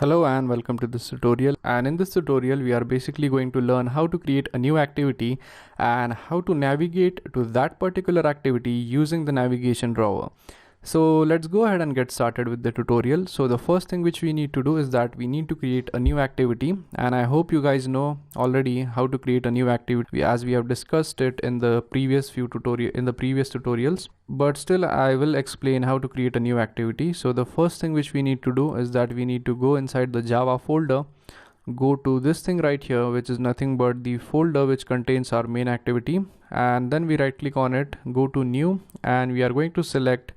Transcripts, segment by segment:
Hello and welcome to this tutorial, and in this tutorial we are basically going to learn how to create a new activity and how to navigate to that particular activity using the navigation drawer. So let's go ahead and get started with the tutorial. So the first thing which we need to do is that we need to create a new activity, and I hope you guys know already how to create a new activity as we have discussed it in the previous tutorials, but still I will explain how to create a new activity. So the first thing which we need to do is that we need to go inside the Java folder, go to this thing right here, which is nothing but the folder which contains our main activity, and then we right click on it, go to new, and we are going to select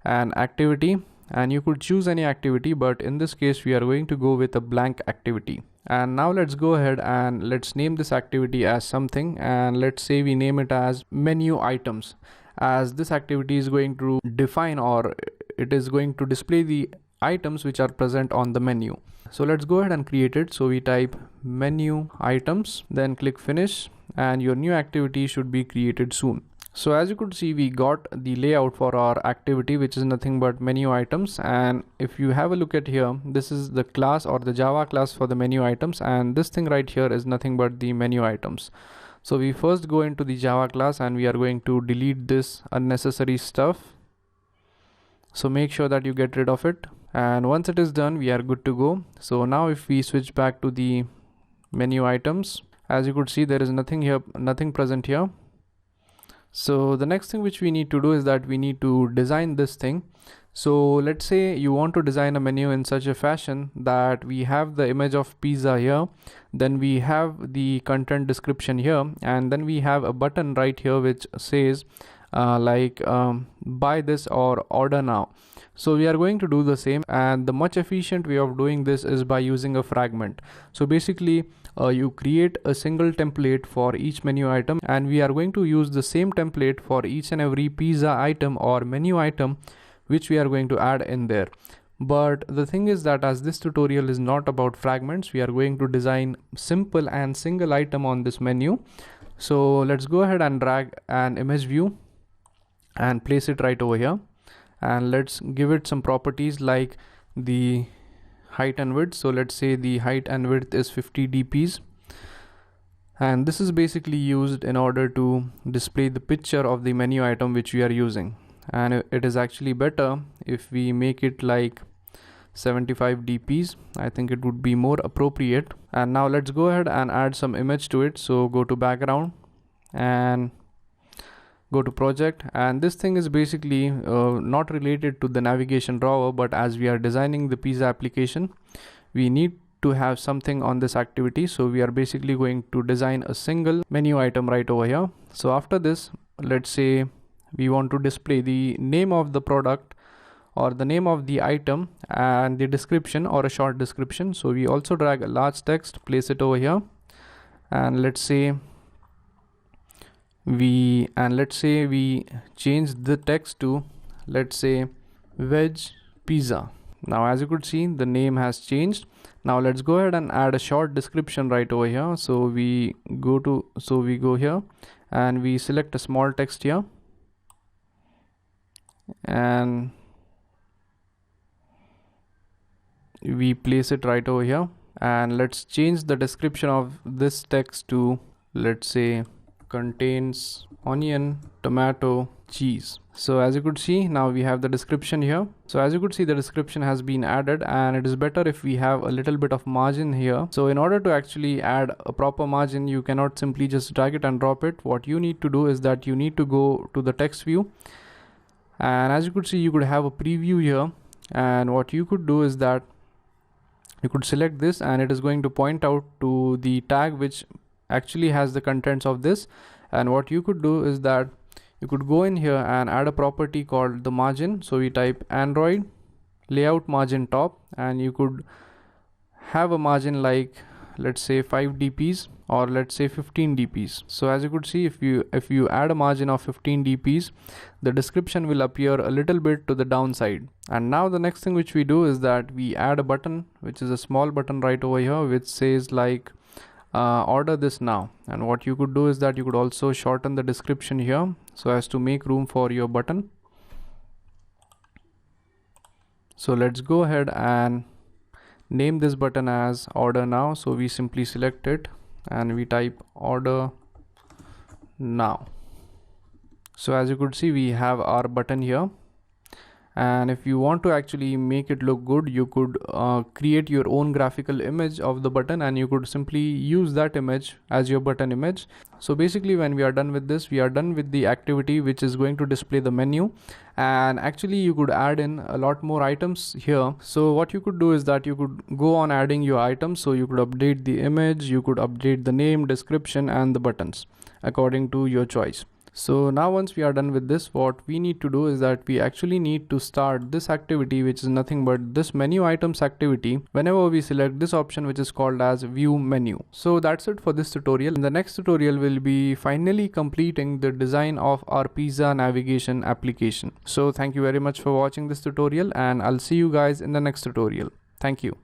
an activity, and you could choose any activity, but in this case we are going to go with a blank activity. And now let's go ahead and let's name this activity as something, and let's say we name it as menu items, as this activity is going to define, or it is going to display the items which are present on the menu. So let's go ahead and create it. So we type menu items, then click finish, and your new activity should be created soon. So as you could see, we got the layout for our activity, which is nothing but menu items. And if you have a look at here, this is the class or the Java class for the menu items, and this thing right here is nothing but the menu items. So we first go into the Java class and we are going to delete this unnecessary stuff. So make sure that you get rid of it, and once it is done we are good to go. So now if we switch back to the menu items, as you could see, there is nothing present here. So the next thing which we need to do is that we need to design this thing. So let's say you want to design a menu in such a fashion that we have the image of pizza here, then we have the content description here, and then we have a button right here which says buy this or order now. So we are going to do the same, and the much efficient way of doing this is by using a fragment. So basically you create a single template for each menu item, and we are going to use the same template for each and every pizza item or menu item which we are going to add in there. But the thing is that as this tutorial is not about fragments, we are going to design simple and single item on this menu. So let's go ahead and drag an image view and place it right over here, and let's give it some properties like the height and width. So let's say the height and width is 50 dps, and this is basically used in order to display the picture of the menu item which we are using, and it is actually better if we make it like 75 dps. I think it would be more appropriate. And now let's go ahead and add some image to it. So go to background and go to project, and this thing is basically not related to the navigation drawer, but as we are designing the pizza application, we need to have something on this activity. So we are basically going to design a single menu item right over here. So after this, let's say we want to display the name of the product or the name of the item and the description or a short description. So we also drag a large text, place it over here, and let's say we change the text to, let's say, veg pizza. Now as you could see, the name has changed. Now let's go ahead and add a short description right over here. So we go here and we select a small text here, and we place it right over here, and let's change the description of this text to, let's say, contains onion, tomato, cheese. So as you could see, now we have the description here. So as you could see, the description has been added, and it is better if we have a little bit of margin here. So in order to actually add a proper margin, you cannot simply just drag it and drop it. What you need to do is that you need to go to the text view, and as you could see, you could have a preview here, and what you could do is that you could select this, and it is going to point out to the tag which actually has the contents of this. And what you could do is that you could go in here and add a property called the margin. So we type Android layout margin top, and you could have a margin like, let's say, 5 dps or let's say 15 dps. So as you could see, if you add a margin of 15 dps, the description will appear a little bit to the downside. And now the next thing which we do is that we add a button, which is a small button right over here, which says like order this now. And what you could do is that you could also shorten the description here so as to make room for your button. So let's go ahead and name this button as order now. So we simply select it and we type order now. So as you could see, we have our button here. And if you want to actually make it look good, you could create your own graphical image of the button, and you could simply use that image as your button image. So basically, when we are done with this, we are done with the activity which is going to display the menu. And actually you could add in a lot more items here. So what you could do is that you could go on adding your items. So you could update the image, you could update the name, description, and the buttons according to your choice. So now once we are done with this, what we need to do is that we actually need to start this activity, which is nothing but this menu items activity, whenever we select this option which is called as view menu. So that's it for this tutorial. In the next tutorial we'll be finally completing the design of our pizza navigation application. So thank you very much for watching this tutorial, and I'll see you guys in the next tutorial. Thank you.